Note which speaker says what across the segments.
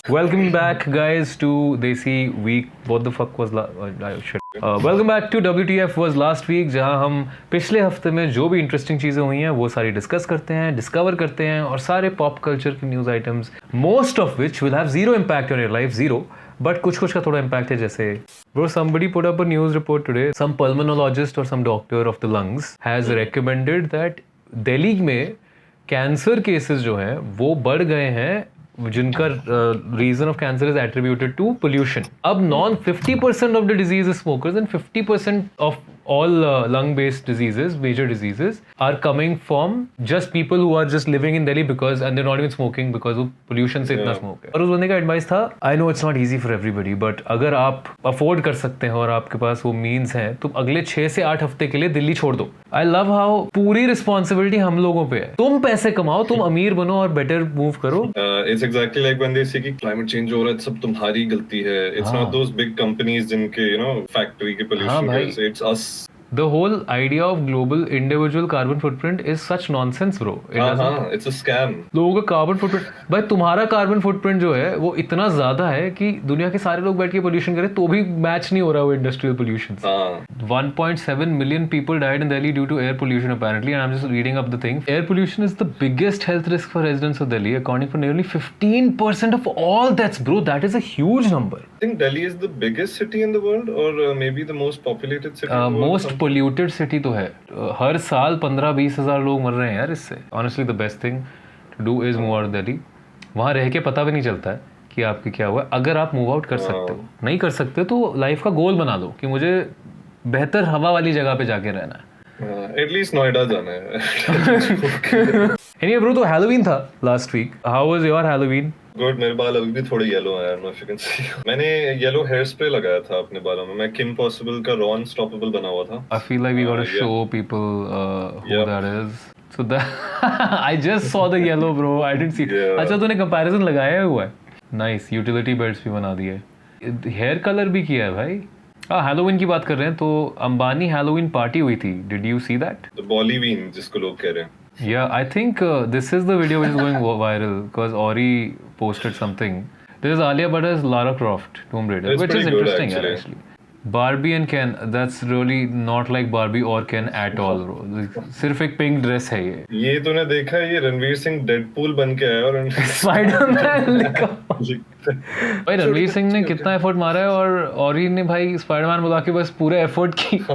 Speaker 1: Welcome back, guys, to Desi Week. What the fuck was shit. Welcome back to WTF was last week, जहां हम पिछले हफ्ते में जो भी इंटरेस्टिंग चीज़ें हुई हैं वो सारी डिस्कस करते हैं, डिस्कवर करते हैं और सारे पॉप कल्चर की news items, most of which will have zero impact on your life, zero, but कुछ कुछ का थोड़ा इम्पैक्ट है. जैसे bro, somebody put up a news report today. Some pulmonologist or some doctor of the lungs has recommended that Delhi में cancer cases जो हैं वो बढ़ गए हैं जिनका reason of cancer is attributed to pollution. अब नॉन 50% of the disease is smokers and 50% of all lung based diseases, major diseases are coming from just people who are just living in Delhi because and they're not even smoking because of pollution से इतना smoke है. और उस बंदे का advice था, I know it's not easy for everybody but अगर आप अफोर्ड कर सकते हैं और आपके पास वो मीन्स हैं तो अगले 6 से 8 हफ्ते के लिए दिल्ली छोड़ दो. I love how पूरी रिस्पॉन्सिबिलिटी हम लोगों पे है. तुम पैसे कमाओ, तुम अमीर बनो और बेटर मूव करो.
Speaker 2: It's exactly like when they say कि climate change हो रहा है सब तुम्हारी गलती है. It's not those big companies जिनके factory के pollution है. It's us.
Speaker 1: The whole idea of global individual carbon footprint is such nonsense, bro.
Speaker 2: It's a scam.
Speaker 1: लोगों का कार्बन फुटप्रिंट, भाई तुम्हारा कार्बन फुटप्रिंट जो है वो इतना ज्यादा है कि दुनिया के सारे लोग बैठ के पोल्यूशन करें तो भी मैच नहीं हो रहा वो industrial pollution. 1.7 million people died in Delhi due to air pollution apparently, and I'm just reading up the thing. Air pollution is the biggest health risk for residents of Delhi, accounting for nearly 15% of all deaths, bro. That is a huge number.
Speaker 2: I think Delhi is the biggest city in the world, or maybe the most populated city.
Speaker 1: Most polluted city तो है. हर साल 15-20 हज़ार लोग मर रहे हैं यार इससे. Honestly, the best thing to do is move out of Delhi. वहाँ रह के पता भी नहीं चलता है कि आपके क्या हुआ. अगर आप मूव आउट कर सकते हो, नहीं कर सकते तो लाइफ का गोल बना लो कि मुझे बेहतर हवा वाली जगह पे जाके रहना है.
Speaker 2: At least नोएडा जाना है.
Speaker 1: Anyway bro, तो हैलोवीन था last week. How was your Halloween?
Speaker 2: Good. मेरे बाल अभी भी थोड़े येलो हैं. Know if you can see. मैंने येलो हेयर स्प्रे लगाया था अपने बालों में. मैं किम पॉसिबल का रॉ अनस्टॉपेबल बना हुआ था.
Speaker 1: I feel like we got to show people who that is. So that I just saw the yellow bro. I didn't see. अच्छा तूने comparison लगाया हुआ है. Nice. Utility belts भी बना दिए. Hair color भी किया है भाई. हैलोवीन की बात कर रहे हैं तो अंबानी हैलोवीन पार्टी हुई थी. Did you see that?
Speaker 2: The Bollywood जिसको लोग कह रहे हैं.
Speaker 1: Yeah, I think this is the video which is going viral because Ori posted something. This is Alia Bhatt as Lara Croft, Tomb Raider,
Speaker 2: It's
Speaker 1: which is
Speaker 2: pretty good,
Speaker 1: interesting actually. Barbie and Ken, that's really not like Barbie or Ken at all, bro. सिर्फ एक pink dress है ये.
Speaker 2: ये तूने देखा है, ये Ranveer Singh Deadpool बन के आया और
Speaker 1: स्पाइडरमैन लिखा. भाई रणवीर सिंह ने कितना एफर्ट मारा है और औरी ने भाई स्पाइडरमैन बुला के बस पूरा एफर्ट की.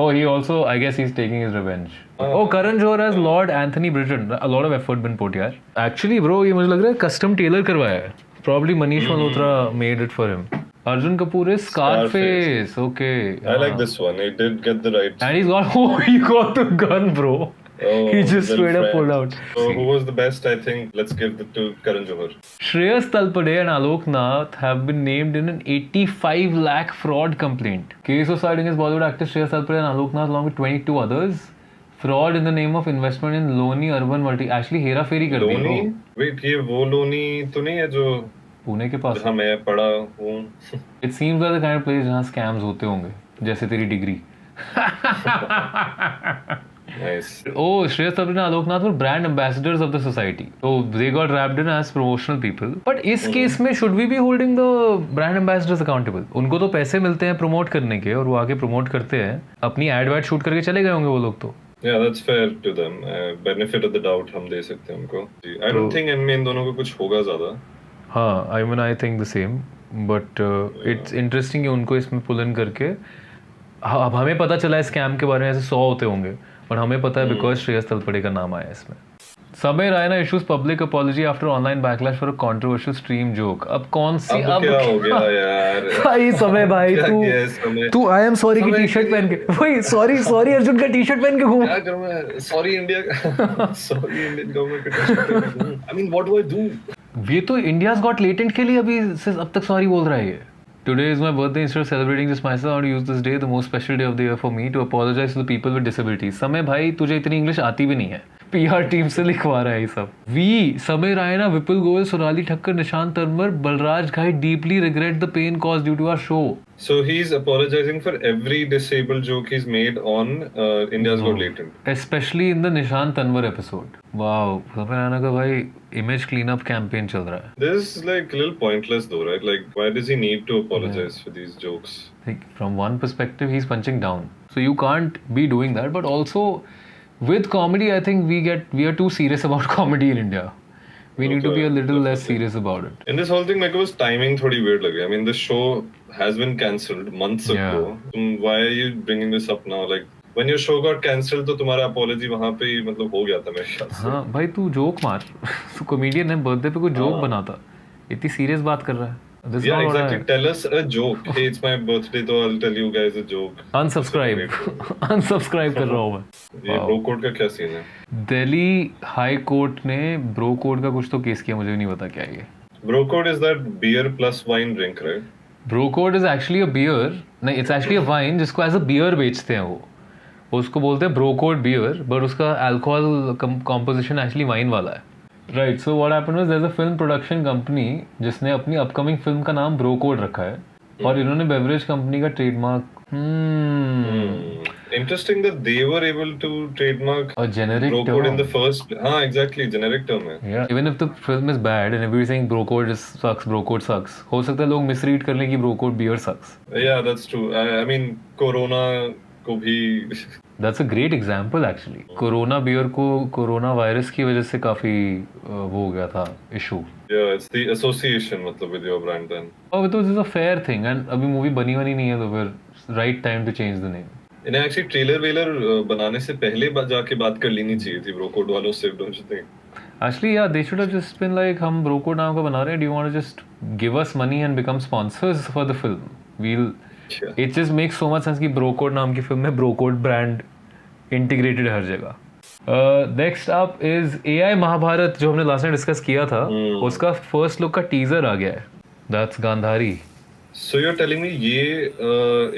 Speaker 1: Oh, he also, I guess he's taking his revenge. Oh, Karan Johar as Lord Anthony Britton. A lot of effort been put यार. Actually, bro, ये मुझे लग रहा है custom tailor करवाया है. Probably Manish Malhotra made it for him. Arjun Kapoor is Scarface. Okay.
Speaker 2: I like this one. He did get the right.
Speaker 1: And he's got, oh, he got the gun, bro.
Speaker 2: Oh,
Speaker 1: he just straight up pulled out.
Speaker 2: So who was the best? I think let's give it to Karan Johar.
Speaker 1: Shreyas Talpade and Alok Nath have been named in an 85 lakh fraud complaint. Case of citing is Bollywood actors Shreyas Talpade and Alok Nath along with 22 others. Fraud in the name of investment in Loni Urban Multi. Actually, Hera फेरी कर दी.
Speaker 2: Loni? Wait, ये वो लोनी तो नहीं है जो
Speaker 1: पुणे के पास?
Speaker 2: जहाँ मैं पढ़ा हूँ.
Speaker 1: It seems like the kind of place जहाँ scams होते होंगे. जैसे तेरी degree.
Speaker 2: Nice.
Speaker 1: Oh, Shreyas Talpade and Alok Nath were brand ambassadors of the society. So they got wrapped in as promotional people. But इस case में should we be holding the brand ambassadors accountable? उनको तो पैसे मिलते हैं promote करने के और वो आके प्रमोट करते हैं. अपनी एड वैड शूट करके चले गए होंगे वो लोग तो.
Speaker 2: Yeah, that's fair to them. Benefit of the doubt हम दे सकते हैं उनको. I don't think इनमें इन दोनों को कुछ होगा ज़्यादा.
Speaker 1: हाँ, I mean I think the same. But it's interesting कि उनको इसमें पुल इन करके अब हमें पता चला है स्कैम के बारे में ऐसे 100 होते होंगे. और हमें पता है बिकॉज श्रेयस तलपड़े का नाम आया इसमें. समय Raina issues public apology after online backlash for a controversial stream joke. अब कौन सी
Speaker 2: अब क्या हो गया यार.
Speaker 1: भाई समय भाई तू आई एम सॉरी की टी-शर्ट पहन के वही सॉरी अर्जुन का टी-शर्ट पहन के घूम.
Speaker 2: क्या करूं मैं. Sorry India sorry Indian government का t-shirt. I mean what do I do.
Speaker 1: ये तो इंडियाज गॉट लेटेंट के लिए अभी अब तक सॉरी बोल रहा है ये. Today is my birthday. Instead of celebrating this myself, I want to use this day, the most special day of the year for me, to apologize to the people with disabilities. समय भाई तुझे इतनी English आती भी नहीं है. PR team से लिखवा रहा है ये सब। वी समय Raina, Vipul Goyal, Sonali Thakkar, Nishant Tanwar, Balraj Ghai deeply regret the pain caused due to our show.
Speaker 2: So he's apologizing for every disabled joke he's made on India's Got Latent.
Speaker 1: Especially in the Nishant Tanwar episode. Wow, समय रायना का भाई इमेज क्लीन अप कैंपेन चल रहा है।
Speaker 2: This is like a little pointless though, right? Like, why does he need to apologize for these jokes?
Speaker 1: Like, from one perspective, he's punching down. So you can't be doing that. But also, with comedy, I think we are too serious about comedy in India. We need to be a little less serious about it.
Speaker 2: In this whole thing, मेरे को बस timing थोड़ी weird लगी. I mean, the show has been cancelled months ago. Why are you bringing this up now? Like, when your show got cancelled, तो तुम्हारा apology वहाँ पे ही मतलब हो गया था मेरे ख्याल से.
Speaker 1: हाँ भाई, तू जोक मार. तू comedian है, birthday पे कोई जोक बनाता. इतनी serious बात कर रहा है.
Speaker 2: Yeah, exactly. Tell us a joke. Hey, it's my birthday, so I'll tell you guys a joke.
Speaker 1: Unsubscribe. Unsubscribe कर रहा हूँ मैं.
Speaker 2: ये ब्रो कोड का क्या सीन है?
Speaker 1: दिल्ली हाई कोर्ट ने ब्रो कोड का कुछ तो केस किया, मुझे भी नहीं पता क्या है ये.
Speaker 2: Bro code is that beer plus wine drink, right?
Speaker 1: Bro Code is actually a beer. नहीं, इट्स एक्चुअली अ वाइन जिसको एज अ बियर बेचते हैं वो. उसको बोलते हैं ब्रो कोड बियर, बट उसका अल्कोहल कॉम्पोजिशन एक्चुअली वाइन वाला है. Right. So what happened was there is a film production company जिसने अपनी अपकमिंग फिल्म का नाम ब्रो कोड रखा है और इन्होंने बेवरेज कंपनी का trademark
Speaker 2: Interesting that they were able to trademark
Speaker 1: a generic
Speaker 2: bro code
Speaker 1: term
Speaker 2: in the first. हाँ, exactly, generic term है.
Speaker 1: Yeah, even if the film is bad and everybody saying bro code is sucks, bro code sucks, हो सकता है लोग misread कर लें कि bro code beer sucks.
Speaker 2: Yeah, that's true. I mean, Corona को भी
Speaker 1: That's a great example actually. Corona beer को कोरोना वायरस की वजह से काफी वो हो गया था issue.
Speaker 2: Yeah, it's the association मतलब with your brand then.
Speaker 1: Oh, तो this is a fair thing and अभी मूवी बनी नहीं है तो फिर right time to change the name.
Speaker 2: इन्हें एक्चुअली ट्रेलर वेलर बनाने से पहले जाके बात कर लेनी चाहिए थी ब्रो कोड वालों से, don't you think?
Speaker 1: Actually, yeah, they should have just been like, हम ब्रो कोड नाम का बना रहे हैं, do you want to just give us money and become sponsors for the film? It just makes so much sense कि Bro Code नाम की फिल्म में ब्रो कोड ब्रांड इंटीग्रेटेड हर जगह. Next up is AI Mahabharat जो हमने लास्ट टाइम डिस्कस किया था. उसका फर्स्ट लुक का टीजर आ गया है. That's Gandhari.
Speaker 2: So you're telling me ये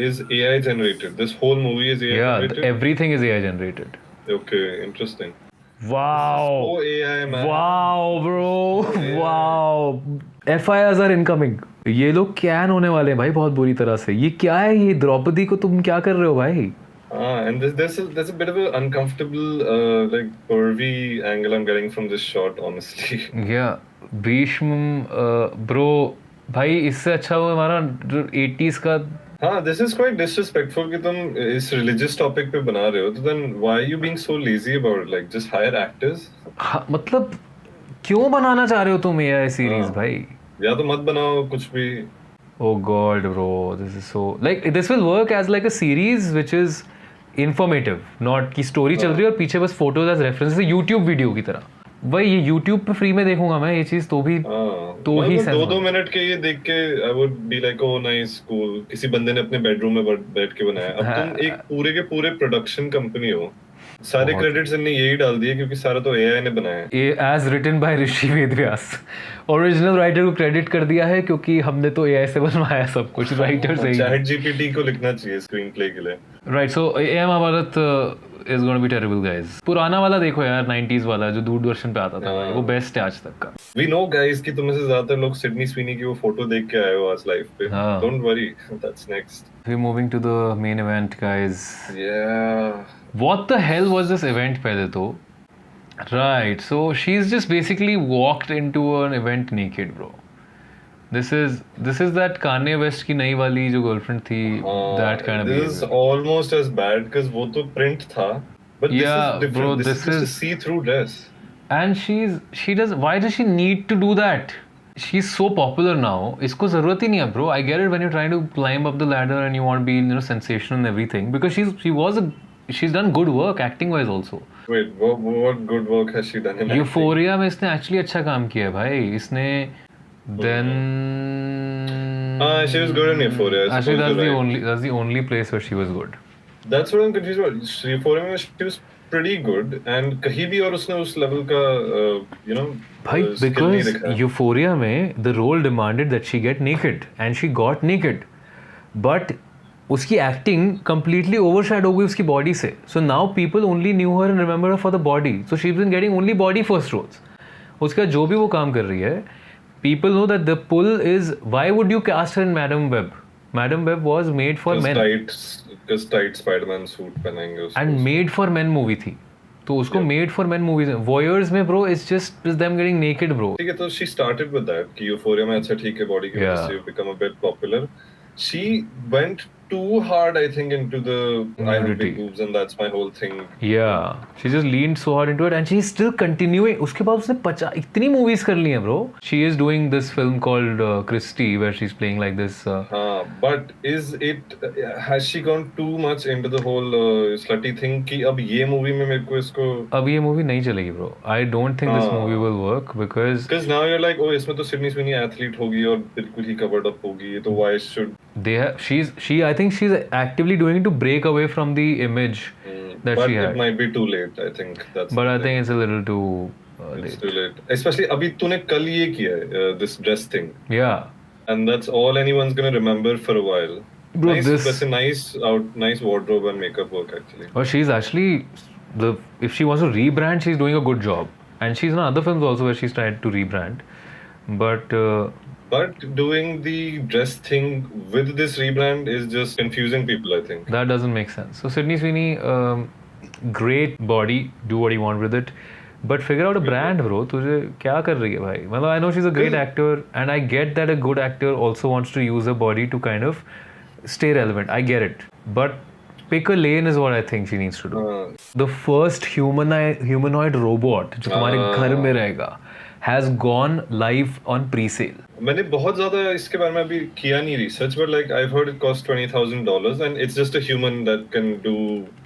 Speaker 2: is AI generated? This whole movie is AI generated?
Speaker 1: Yeah, everything is AI generated.
Speaker 2: Okay, interesting.
Speaker 1: Wow.
Speaker 2: Oh, AI man.
Speaker 1: Wow, bro. Wow. FIRs are incoming. ये लोग can होने वाले हैं भाई बहुत बुरी तरह से. ये क्या है ये द्रौपदी को तुम क्या कर रहे हो भाई?
Speaker 2: And there's a bit of an uncomfortable like pervy angle I'm getting from this shot, honestly.
Speaker 1: Yeah, Bhishma bro भाई इससे अच्छा वो हमारा 80s का.
Speaker 2: हाँ, this is quite disrespectful कि तुम इस religious topic पे बना रहे हो. तो then why are you being so lazy about it? Like just hire actors?
Speaker 1: हाँ, मतलब क्यों बनाना चाह रहे हो तुम AI सीरीज भाई?
Speaker 2: या तो मत बनाओ कुछ भी.
Speaker 1: Oh God, bro, this is so like this will work as like a series which is informative, not कि story चल रही है और पीछे बस photos as references, YouTube video की तरह. भाई ये YouTube पे फ्री में देखूंगा मैं ये चीज तो भी तो ही
Speaker 2: मतलब 2 मिनट के ये देख के I would be like oh nice cool किसी बंदे ने अपने बेडरूम में बैठ के बनाया. अब तुम एक पूरे के पूरे प्रोडक्शन कंपनी हो, सारे क्रेडिट्स इनने यही डाल दिए क्योंकि सारा तो AI ने बनाया है.
Speaker 1: As written by Rishi Vedvyas. Original writer को क्रेडिट कर दिया है क्योंकि हमने तो AI से बनवाया सब कुछ. राइटर से ही
Speaker 2: चैट GPT को लिखना चाहिए स्क्रीन प्ले के लिए.
Speaker 1: Right. So AI Mahabharat is going to be terrible guys. पुराना वाला देखो यार 90s वाला जो दूरदर्शन पे आता था वो बेस्ट है आज तक का.
Speaker 2: We know guys कि तुम में से ज्यादातर लोग सिडनी स्वीनी की वो फोटो देख के आए हो आज लाइव पे. Don't worry, that's next.
Speaker 1: We're moving to the main event guys.
Speaker 2: Yeah.
Speaker 1: What the hell was this event पहले तो? Right, so she's just basically walked into an event naked bro. This is that Kanye West की नई वाली जो girlfriend थी, that kind of
Speaker 2: this
Speaker 1: behavior.
Speaker 2: is almost as bad because वो तो print था, but
Speaker 1: Yeah,
Speaker 2: this is different.
Speaker 1: bro,
Speaker 2: this is just a see-through dress.
Speaker 1: And why does she need to do that? She's so popular now. इसको जरूरत ही नहीं है bro. I get it when you're trying to climb up the ladder and you want to be sensational and everything because she's done good work acting wise also.
Speaker 2: Wait, what good work has she done in
Speaker 1: Euphoria में इसने actually अच्छा काम किया है भाई. इसने then
Speaker 2: she was good in Euphoria.
Speaker 1: Actually that's the only place where she was good.
Speaker 2: That's what I'm confused about. Euphoria में she was pretty good and कहीं भी और उसने उस level का
Speaker 1: भाई because Euphoria में the role demanded that she get naked and she got naked, but उसकी एक्टिंग कंप्लीटली ओवरशैडो हो गई उसकी बॉडी से. So now people only knew her and remember her for the body. So she is been getting only body first roles. उसका जो भी वो काम कर रही है, people know that the pull is, why would you cast her in Madam Web? Madam Web was made for men
Speaker 2: tight Spiderman suit पहनाएंगे उसको
Speaker 1: and made for men movie थी. तो उसको made for men movies voyeurs में bro it's just them getting naked bro.
Speaker 2: ठीक है, तो she started with that कि यूफोरिया में अच्छा ठीक है बॉडी की वजह से become a bit popular. She went too hard I think into the I have big boobs and that's my whole thing.
Speaker 1: Yeah, she just leaned so hard into it and she's still continuing. उसके बाद उसने इतनी movies कर ली हैं bro. She is doing this film called Christie where she's playing like this.
Speaker 2: But is it has she gone too much into the whole slutty thing कि अब ये movie में मेरे को इसको
Speaker 1: अब ये movie नहीं चलेगी bro. I don't think this movie will work because
Speaker 2: now you're like oh इसमें तो Sydney Sweeney athlete होगी और बिल्कुल ही covered up होगी, तो why should
Speaker 1: they have she I think she's actively doing it to break away from the image that
Speaker 2: but
Speaker 1: she had.
Speaker 2: It might be too late I think that's
Speaker 1: but I think it's a little too
Speaker 2: it's
Speaker 1: late.
Speaker 2: too late especially अभी तूने कल ये किया है this dress thing
Speaker 1: yeah
Speaker 2: and that's all anyone's gonna remember for a while.
Speaker 1: Bro,
Speaker 2: that's a nice wardrobe and makeup work actually.
Speaker 1: Well, she's actually if she wants to rebrand she's doing a good job and she's in other films also where she's tried to rebrand but
Speaker 2: doing the dress thing with this rebrand is just confusing people I think.
Speaker 1: That doesn't make sense. So Sydney Sweeney great body, do what you want with it but figure out a brand bro. तुझे क्या कर रही है भाई? मतलब I know she's a great actor and I get that a good actor also wants to use her body to kind of stay relevant. I get it but pick a lane is what I think she needs to do. The first humanoid robot जो तुम्हारे घर में रहेगा has gone live on pre-sale.
Speaker 2: मैंने बहुत ज़्यादा इसके बारे में अभी किया नहीं research but like I've heard it costs $20,000 and it's just a human that can do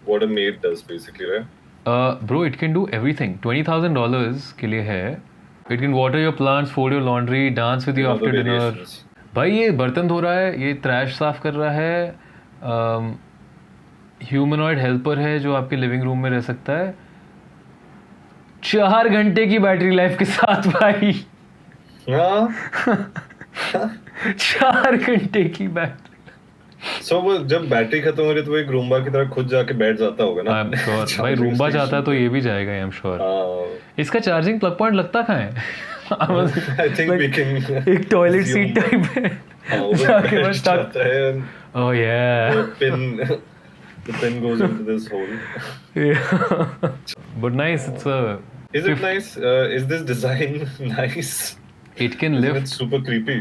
Speaker 2: what a maid does basically, right?
Speaker 1: Bro, it can do everything. $20,000 के लिए है. It can water your plants, fold your laundry, dance with you after dinner. भाई ये बर्तन धो रहा है, ये ट्रैश साफ कर रहा है, ह्यूमनॉइड हेल्पर है जो आपके लिविंग रूम में रह सकता है 4 घंटे की बैटरी लाइफ के साथ भाई. 4 घंटे की बैटरी.
Speaker 2: So वो जब बैटरी खत्म हो रही तो वो एक रूम्बा की तरह खुद जाके बैठ जाता होगा ना.
Speaker 1: I'm sure. भाई रूम्बा चाहता है तो ये भी जाएगा I am sure. इसका चार्जिंग प्लग पॉइंट लगता कहाँ है?
Speaker 2: I think we can
Speaker 1: एक टॉयलेट सीट टाइप है. जाके बस
Speaker 2: जाता है.
Speaker 1: Oh yeah.
Speaker 2: The pin goes into this hole.
Speaker 1: Yeah. But nice.
Speaker 2: Is it nice? Is this design nice?
Speaker 1: It can lift.
Speaker 2: It's super creepy.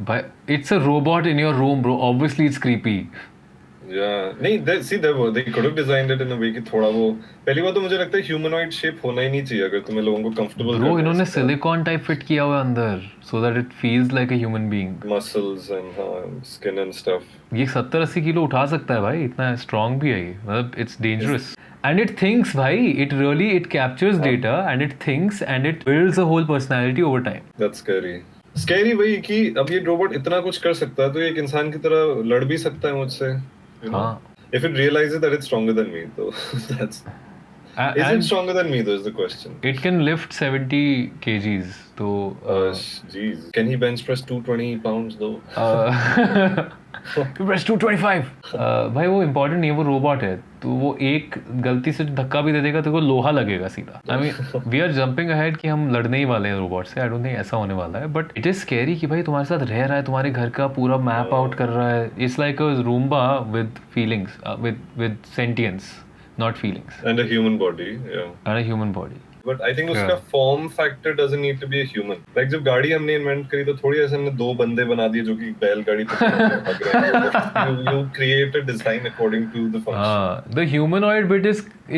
Speaker 1: But it's a robot in your room, bro. Obviously, it's creepy.
Speaker 2: Yeah. नहीं, they could have designed it in a way कि थोड़ा वो पहली बात तो मुझे लगता है humanoid shape होना ही नहीं चाहिए अगर तुम्हें लोगों को comfortable.
Speaker 1: Bro, इन्होंने silicone type fit किया हुआ है अंदर, so that it feels like a human being.
Speaker 2: Muscles and skin and stuff.
Speaker 1: ये 70-80 किलो उठा सकता है भाई, इतना strong भी है ये. मतलब it's dangerous. And it thinks भाई, it captures data and it thinks and it builds a whole personality over time.
Speaker 2: That's scary. Scary वही कि अब ये robot इतना कुछ कर सकता है तो ये एक इंसान की तरह लड़ भी सकता है मुझसे.
Speaker 1: हाँ.
Speaker 2: If it realizes that it's stronger than me, so that's. Is it stronger than me? Though is the question.
Speaker 1: It can lift 70 kgs. So.
Speaker 2: Jeez. Can he bench press 220 pounds though?
Speaker 1: Press 225. भाई वो important नहीं है, वो robot है. तो वो एक गलती से धक्का भी दे देगा तो वो लोहा लगेगा सीधा. I mean, we are jumping ahead कि हम लड़ने ही वाले हैं robot से. I don't think ऐसा होने वाला है. But it is scary कि भाई तुम्हारे साथ रह रहा है, तुम्हारे घर का पूरा map out कर रहा है. It's like a Roomba with feelings, with sentience, not feelings.
Speaker 2: And a human body, yeah.
Speaker 1: And a human body.
Speaker 2: But I think उसका form factor doesn't need to be a human. Like जब गाड़ी हमने invent करी तो थोड़ी ऐसे हमने 2 बंदे बना दिए जो कि बैलगाड़ी you create a design according to the function.
Speaker 1: The humanoid bit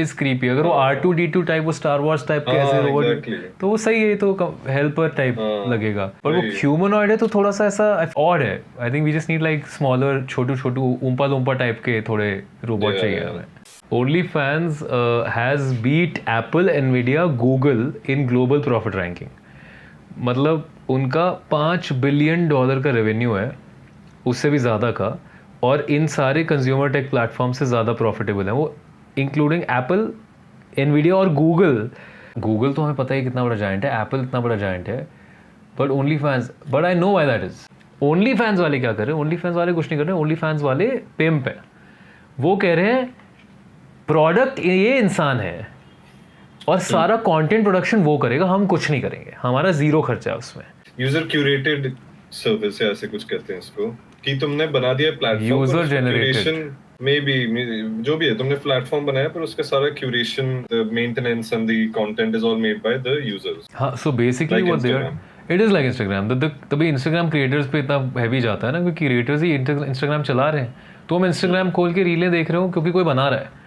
Speaker 1: is creepy. अगर वो R2D2 type वो Star Wars type के ऐसे robot तो वो सही है, तो helper type लगेगा. पर वो humanoid है तो थोड़ा सा ऐसा odd है. I think we just need like smaller Chhotu ऊंपा लूंपा type के थोड़े robot चाहिए हमें. OnlyFans has beat Apple, Nvidia, Google in global profit ranking. मतलब उनका $5 बिलियन का रेवेन्यू है, उससे भी ज़्यादा का, और इन सारे कंज्यूमर टेक प्लेटफॉर्म से ज़्यादा प्रॉफिटेबल है वो, इंक्लूडिंग एप्पल, Nvidia और गूगल तो हमें पता है कितना बड़ा जायंट है, एप्पल इतना बड़ा जायंट है, but OnlyFans, but I know why that is. Only fans वाले क्या कर रहे हैं? ओनली फैंस वाले कुछ नहीं कर रहे हैं, ओनली फैंस वाले पिम्प है। वो कह रहे हैं प्रोडक्ट ये इंसान है और सारा कंटेंट प्रोडक्शन वो करेगा, हम कुछ नहीं करेंगे, हमारा जीरो खर्चा है उसमें।
Speaker 2: यूजर क्यूरेटेड सर्विस है, ऐसे कुछ कहते हैं इसको, कि तुमने बना दिया platform,
Speaker 1: user generated
Speaker 2: may be जो भी है, तुमने प्लेटफॉर्म बनाया पर उसका सारा curation, the maintenance and the content is all made by the users.
Speaker 1: हाँ, so basically what they are, it is like Instagram. तभी इंस्टाग्राम क्रिएटर्स पे इतना हैवी जाता है ना, क्योंकि क्रिएटर्स ही इंस्टाग्राम चला रहे हैं। तो हम इंस्टाग्राम खोल के रीलें देख रहे हो क्योंकि कोई बना रहा है,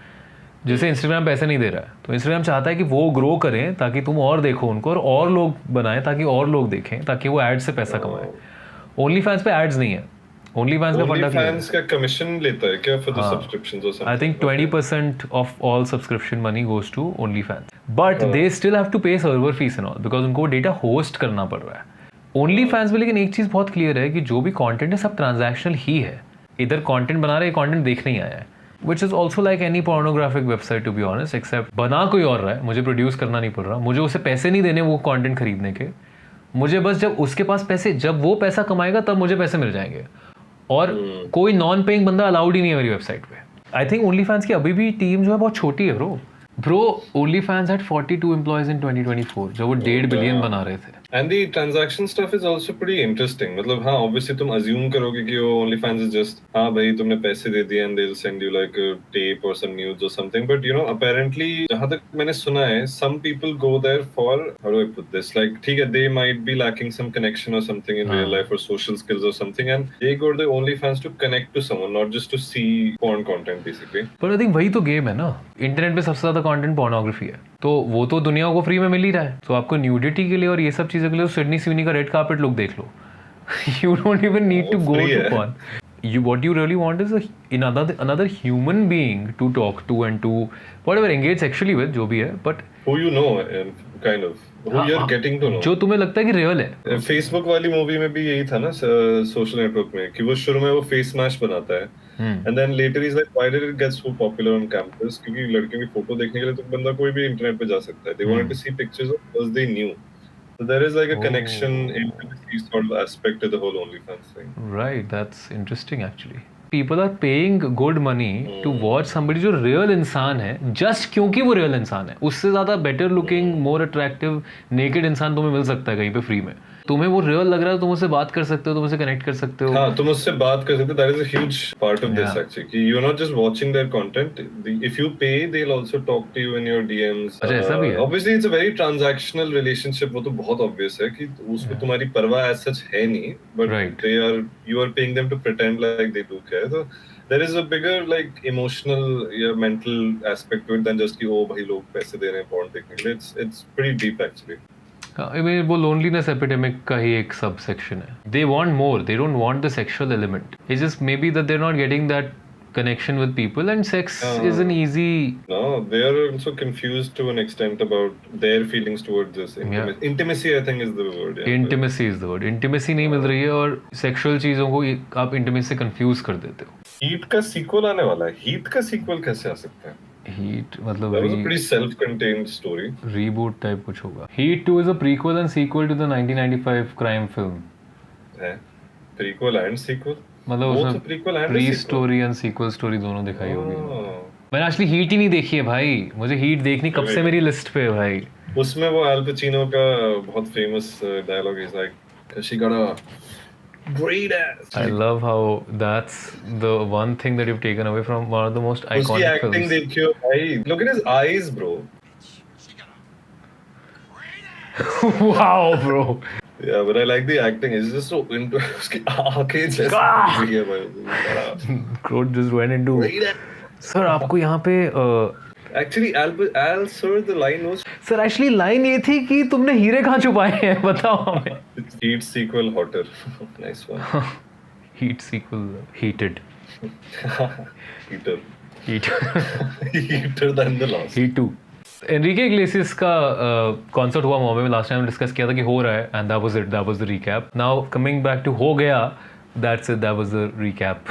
Speaker 1: जैसे इंस्टाग्राम पैसे नहीं दे रहा है, तो इंस्टाग्राम चाहता है कि वो ग्रो करें ताकि तुम और देखो उनको और लोग बनाएं ताकि और लोग देखें, ताकि वो एड्स से पैसा कमाएं। ओनली फैंस पे एड्स नहीं है, ओनली फैंस का फंडा
Speaker 2: फैंस का कमीशन लेता है क्या फॉर द सब्सक्रिप्शंस और something?
Speaker 1: I think 20% of all subscription money goes to OnlyFans, but they still have to pay server fees and all, because उनको डेटा होस्ट करना पड़ रहा है। ओनली फैंस में लेकिन एक चीज़ बहुत क्लियर है कि जो भी कंटेंट है सब ट्रांजैक्शनल ही है। इधर कंटेंट बना रहे, कंटेंट देखने ही आया है, which is also like any pornographic website to be honest, except बना कोई और रहा है, मुझे प्रोड्यूस करना नहीं पड़ रहा, मुझे उसे पैसे नहीं देने वो कंटेंट खरीदने के, मुझे बस जब उसके पास पैसे, जब वो पैसा कमाएगा तब मुझे पैसे मिल जाएंगे। और कोई नॉन पेइंग बंदा अलाउड ही नहीं है मेरी वेबसाइट पे। आई थिंक ओनली फैंस की अभी भी टीम जो है बहुत छोटी है bro. Only fans had 42 employees इन 2024, जो वो 1.5 बिलियन बना रहे थे।
Speaker 2: And the transaction stuff is also pretty interesting. मतलब हाँ, obviously तुम assume करोगे कि वो OnlyFans is just हाँ भाई तुमने पैसे दे दिए and they'll send you like a tape or some nudes or something. But you know, apparently जहाँ तक मैंने सुना है, some people go there for, how do I put this? Like ठीक है, they might be lacking some connection or something in real life or social skills or something, and they go to OnlyFans to connect to someone, not just to see porn content basically.
Speaker 1: But I think वही तो game है ना, internet पे सबसे ज्यादा content pornography है, तो वो तो दुनिया को फ्री में मिल ही रहा है। तो आपको न्यूडिटी के लिए और ये सब चीज़ों के लिए सिडनी स्विनी का रेड कार्पेट लुक देख लो। You don't even need to go to porn. What you really want is another human being to talk to and to whatever engage sexually with, जो भी है, but
Speaker 2: who you know and kind of who you're getting to know,
Speaker 1: जो तुम्हें लगता है कि real है।
Speaker 2: Facebook वाली मूवी में भी यही था ना, सोशल नेटवर्क में, कि वो शुरू में वो फेस मैश बनाता है and then later is like why did it get so popular on campus, क्योंकि लड़कियों की फोटो देखने के लिए तो बंदा कोई भी इंटरनेट पे जा सकता है, they wanted to see pictures of us they knew. So there is like a connection intimacy sort of aspect to the whole OnlyFans thing.
Speaker 1: Right, that's interesting actually. People are paying good money to watch somebody जो real इंसान है, just क्योंकि वो real इंसान है। उससे ज़्यादा better looking, more attractive, naked इंसान तुम्हें मिल सकता है कहीं पे फ्री में। तुम्हें वो real लग रहा है, तुम उससे बात कर सकते हो, तुम उससे connect कर सकते हो।
Speaker 2: हाँ, तुम उससे बात कर सकते हो। That is a huge part of this actually. कि you're not just watching their content. If you pay, they'll also talk to you in your DMs.
Speaker 1: अच्छा, ऐसा भी है।
Speaker 2: Obviously, it's a very transactional relationship. वो तो बहुत obvious है कि उसको तुम्हारी परवाह as such है नहीं, but you are paying them to pretend like they do care. So there is a bigger like emotional mental aspect to it than just कि ओ भाई लोग पैसे दे रहे हैं porn देखने के लिए. It's pretty deep actually.
Speaker 1: वो लोनलीनेस एपिडेमिक का ही एक सब सेक्शन है। They want more, they don't want the sexual element, it's just maybe that they are not getting that connection with people, and sex is an easy.
Speaker 2: No, they are also confused to an extent about their feelings towards this. Intimacy I think is the word.
Speaker 1: Intimacy is the word. Intimacy नहीं मिल रही है और sexual चीजों को आप intimacy से confuse कर देते हो।
Speaker 2: Heat का sequel आने वाला है। Heat का sequel कैसे आ सकता है?
Speaker 1: Heat मतलब
Speaker 2: that was a pretty self-contained story.
Speaker 1: Reboot type कुछ होगा। Heat 2 is a prequel and sequel to the 1995 crime film.
Speaker 2: है prequel and sequel?
Speaker 1: मतलब उसमें pre story and sequel story दोनों दिखाई होगी। मैंने एक्चुअली हीट ही नहीं देखी है भाई, मुझे हीट देखनी कब से मेरी लिस्ट पे है भाई।
Speaker 2: उसमें वो अल पचिनो का बहुत famous dialogue is like she got a great ass.
Speaker 1: I love how that's the one thing that you've taken away from one of the most iconic films.
Speaker 2: उसकी एक्टिंग देखियो भाई, look at his eyes bro.
Speaker 1: Wow bro.
Speaker 2: Yeah, but I like the acting. It's just so into उसकी आंखें जैसे है भाई।
Speaker 1: Crowd just went into. Sir, आपको यहाँ पे
Speaker 2: Actually, Al sir, the line was.
Speaker 1: Sir, actually line ये थी कि तुमने हीरे कहाँ छुपाए हैं, बताओ हमें।
Speaker 2: Heat sequel hotter. Nice one.
Speaker 1: Heat sequel heated.
Speaker 2: Heater.
Speaker 1: Heater
Speaker 2: than the last.
Speaker 1: Heat 2. Enrique Iglesias का कॉन्सर्ट हुआ बॉम्बे में, लास्ट टाइम डिस्कस किया था कि हो रहा है, and that was the recap. Now coming back to हो गया, that's it, that was the recap.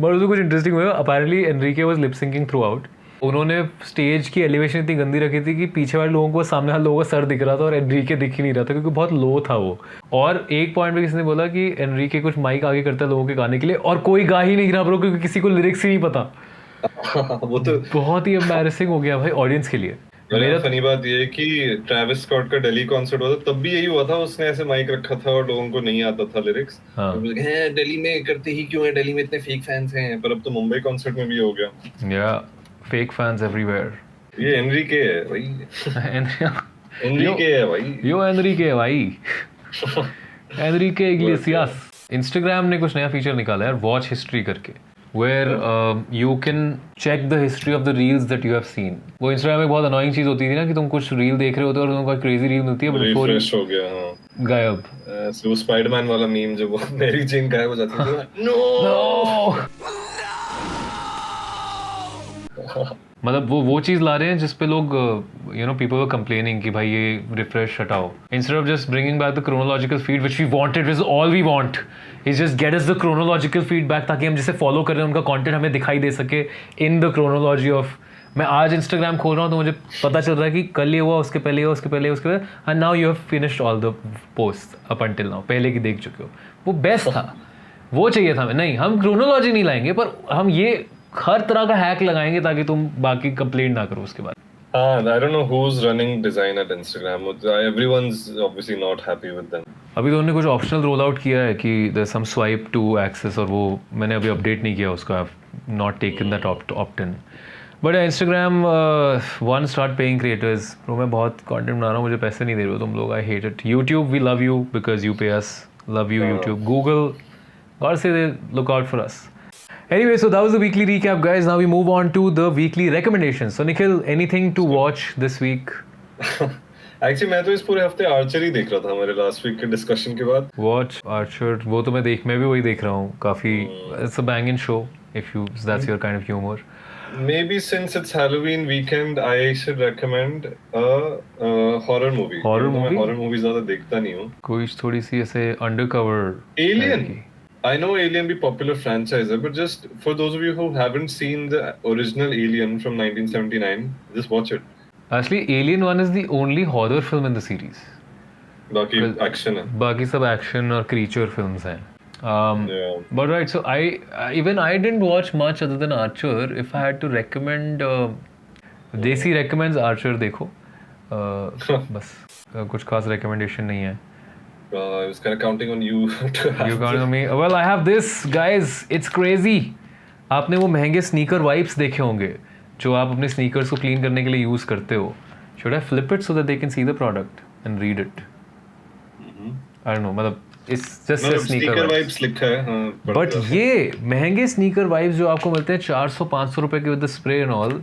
Speaker 1: But उसमें कुछ इंटरेस्टिंग हुआ। Apparently Enrique was lip syncing throughout उन्होंने स्टेज की एलिवेशन इतनी गंदी रखी थी कि पीछे वाले लोगों को सामने वाले लोगों का सर दिख रहा था और एनरिके दिख ही नहीं रहा था क्योंकि बहुत लो था वो। और एक पॉइंट पे किसी ने बोला कि एनरिके कुछ माइक आगे करता है लोगों के गाने के लिए और कोई गा ही नहीं रहा ब्रो क्योंकि किसी को लिरिक्स ही नहीं पता।
Speaker 2: वो तो
Speaker 1: बहुत ही एम्बैरेसिंग हो गया भाई ऑडियंस के लिए।
Speaker 2: मेरा फनी बात ये है कि ट्रेविस स्कॉट का दिल्ली कॉन्सर्ट हुआ था तब भी यही हुआ था, उसने ऐसे माइक रखा था और लोगों को नहीं आता था लिरिक्स।
Speaker 1: हाँ।
Speaker 2: दिल्ली में करते ही क्यों है, दिल्ली में इतने फेक फैंस हैं, पर अब तो मुंबई कॉन्सर्ट में भी हो गया।
Speaker 1: या फेक फैंस एवरीवेयर।
Speaker 2: ये एनरिके है भाई, एनरिके है भाई,
Speaker 1: यो एनरिके है भाई, एनरिके इग्लेसियास। इंस्टाग्राम ने कुछ नया फीचर निकाला है यार, वॉच हिस्ट्री करके, where you can check the history of the reels that you have seen. वो इंस्टाग्राम में बहुत अनोइंग चीज होती थी ना कि तुम कुछ रील देख रहे होते हो और तुमको क्रेजी रील मिलती है बट
Speaker 2: रिफ्रेश हो गया, हाँ
Speaker 1: गायब।
Speaker 2: वो स्पाइडरमैन वाला मीम जो वो मेरी चेन गायब हो जाती थी, नो
Speaker 1: मतलब वो चीज ला रहे हैं जिस पे लोग you know people were complaining कि भाई ये रिफ्रेश हटाओ, instead of just bringing back the chronological feed which we wanted, is all we want is just get us the chronological feedback ताकि हम जिसे फॉलो कर रहे हैं उनका कंटेंट हमें दिखाई दे सके इन द क्रोनोलॉजी ऑफ। मैं आज इंस्टाग्राम खोल रहा हूँ तो मुझे पता चल रहा है कि कल ये हुआ, उसके पहले हुआ, उसके पहले उसके पहले, and now you have finished all the post up until now, पहले की देख चुके हो। वो बेस्ट था, वो चाहिए था। नहीं, हम क्रोनोलॉजी नहीं लाएंगे पर हम ये हर तरह का हैक लगाएंगे ताकि तुम बाकी कंप्लेंट ना करो उसके बाद।
Speaker 2: I don't know who's running design at Instagram. Everyone's obviously not happy with them.
Speaker 1: अभी तो उन्होंने कुछ ऑप्शनल रोल आउट किया है कि there's some swipe to access, और वो मैंने अभी अपडेट नहीं किया उसका, I've not taken that opt-in. But Instagram one start paying creators. Bro, मैं बहुत कंटेंट बना रहा हूँ, मुझे पैसे नहीं दे रहे हो तुम लोग, I hate it. YouTube we love you because you pay us. Love you YouTube. Google, God say they look out for us. Anyway, so that was the weekly recap, guys. Now we move on to the weekly recommendations. So Nikhil, anything to watch this week?
Speaker 2: Actually, मैं तो इस पूरे हफ्ते Archer ही देख रहा था हमारे last week के डिस्कशन के बाद।
Speaker 1: Watch Archer, वो तो मैं भी वही देख रहा हूँ काफी। It's a banging show if that's your kind of humor.
Speaker 2: Maybe since it's Halloween weekend, I should recommend a horror movie.
Speaker 1: Horror movie?
Speaker 2: मैं horror movies ज़्यादा देखता नहीं हूँ।
Speaker 1: कोई थोड़ी सी ऐसे undercover
Speaker 2: Alien. I know Alien भी popular franchise है, but just for those of you who haven't seen the original Alien from 1979, just watch it.
Speaker 1: Actually, Alien 1 is the only horror film in the series.
Speaker 2: बाकी action है।
Speaker 1: बाकी सब action और creature films हैं।
Speaker 2: Yeah.
Speaker 1: But right, so even I didn't watch much other than Archer. If I had to recommend, Desi recommends Archer देखो। बस कुछ खास recommendation नहीं है।
Speaker 2: I was kind of counting on you to have
Speaker 1: You counting on me? Well, I have this, guys. It's crazy. आपने वो महंगे sneaker wipes देखे होंगे जो आप अपने स्नीकर्स को क्लीन करने के लिए यूज करते हो। Should I flip it so that they can see the product and read it? I don't know. मतलब it's just a
Speaker 2: sneaker vibes लिखा है, हाँ।
Speaker 1: But ये महंगे स्नीकर वाइप्स जो आपको मिलते हैं 400-500 रुपए के with the spray and all,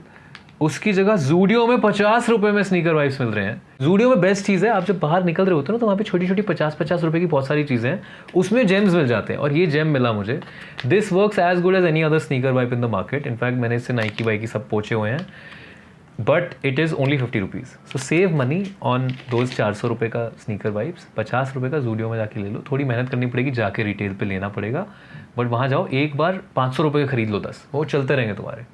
Speaker 1: उसकी जगह जूडियो में 50 रुपए में स्नीकर वाइप्स मिल रहे हैं। जूडियो में बेस्ट चीज़ है, आप जब बाहर निकल रहे होते हो ना तो वहाँ पे छोटी छोटी 50-50 रुपए की बहुत सारी चीज़ें हैं, उसमें जेम्स मिल जाते हैं और ये जेम मिला मुझे। This works as good as any other sneaker wipe in the market. In fact मैंने इससे नाइकी वाइकी सब पोचे हुए हैं, but it is only 50 rupees. So save money on those 400 रुपये का स्नीकर वाइप्स। 50 रुपये का जूडियो में जाके ले लो, थोड़ी मेहनत करनी पड़ेगी, जाके रिटेल पे लेना पड़ेगा, बट वहाँ जाओ एक बार 500 रुपये का खरीद लो 10, वो चलते रहेंगे तुम्हारे।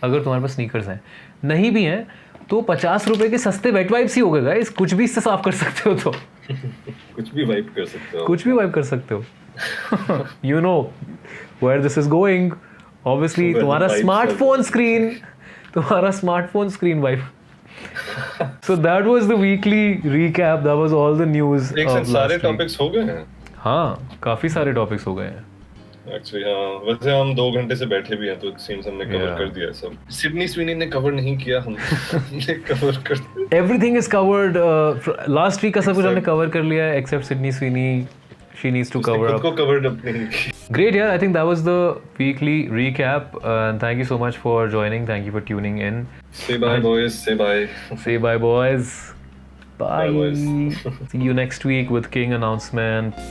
Speaker 1: अगर तुम्हारे पास स्नीकर्स हैं, नहीं भी हैं तो 50 रुपये के सस्ते वेट वाइप्स ही हो गए गाइस, कुछ भी इससे साफ कर सकते हो। तो
Speaker 2: कुछ भी वाइप कर सकते हो,
Speaker 1: कुछ भी वाइप कर सकते हो। You know where this is going, obviously तुम्हारा smartphone screen wipe. So that was the weekly recap. That was all the news.
Speaker 2: एक साथ सारे टॉपिक्स हो गए हैं।
Speaker 1: हाँ, काफी सारे टॉपिक्स हो गए हैं।
Speaker 2: Actually, हाँ, वैसे हम 2 घंटे से बैठे भी हैं तो it seems हमने कवर कर दिया सब। सिडनी स्विनी ने कवर नहीं किया, हमने कवर कर दिया।
Speaker 1: Everything is covered. Last week का सब कुछ हमने कवर कर लिया है except Sydney Sweeney. She needs to cover up.
Speaker 2: खुद को covered up नहीं किया।
Speaker 1: Great, yeah. I think that was the weekly recap. And thank you so much for joining. Thank you for tuning in.
Speaker 2: Say bye, boys. Say bye.
Speaker 1: Say bye, boys. Bye.
Speaker 2: Bye, boys.
Speaker 1: See you next week with King announcement.